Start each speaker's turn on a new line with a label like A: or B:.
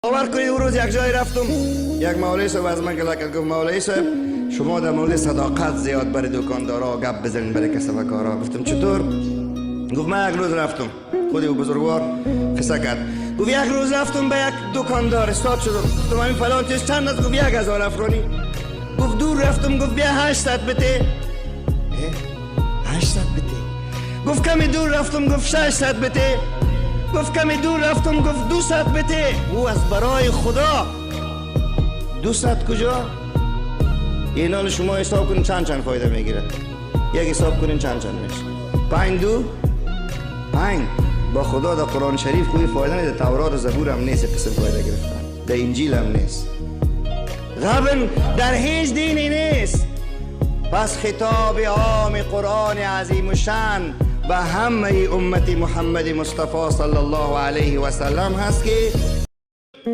A: باور کنید اون روز یک جای رفتم، یک مولوی صاحب از من کلا کرد، گفت مولوی صاحب شما در مورد صداقت زیاد برای دکاندارا گپ بزنید برای کسب کارا. گفتم چطور؟ گفت من یک روز رفتم، خودی او بزرگوار قصه کرد، گفت یک روز رفتم به یک دکاندار استاد شدم، گفتم همین فلان چیز چند است؟ گفت 1000 افغانی. گفت دور رفتم، گفت بیا 800 بده. 800 بده. گفت کمی دور رفتم، گفت 600 بده. گفت کمی دور رفتم، گفت 200 بده. او از برای خدا 200 کجا؟ اینا شما حساب کنین چند فایده میگیره. یک حساب کنین چند میشه. 5 2 5 با خدا در قرآن شریف کوئی فایده نیست، در تورات و زبور هم نیست قسم فایده گرفتن، در انجیل هم نیست، غبن در هیچ دینی نیست. پس خطاب عام قرآن عظیم و شان به همه امت محمد مصطفی صلی الله علیه و سلم هست که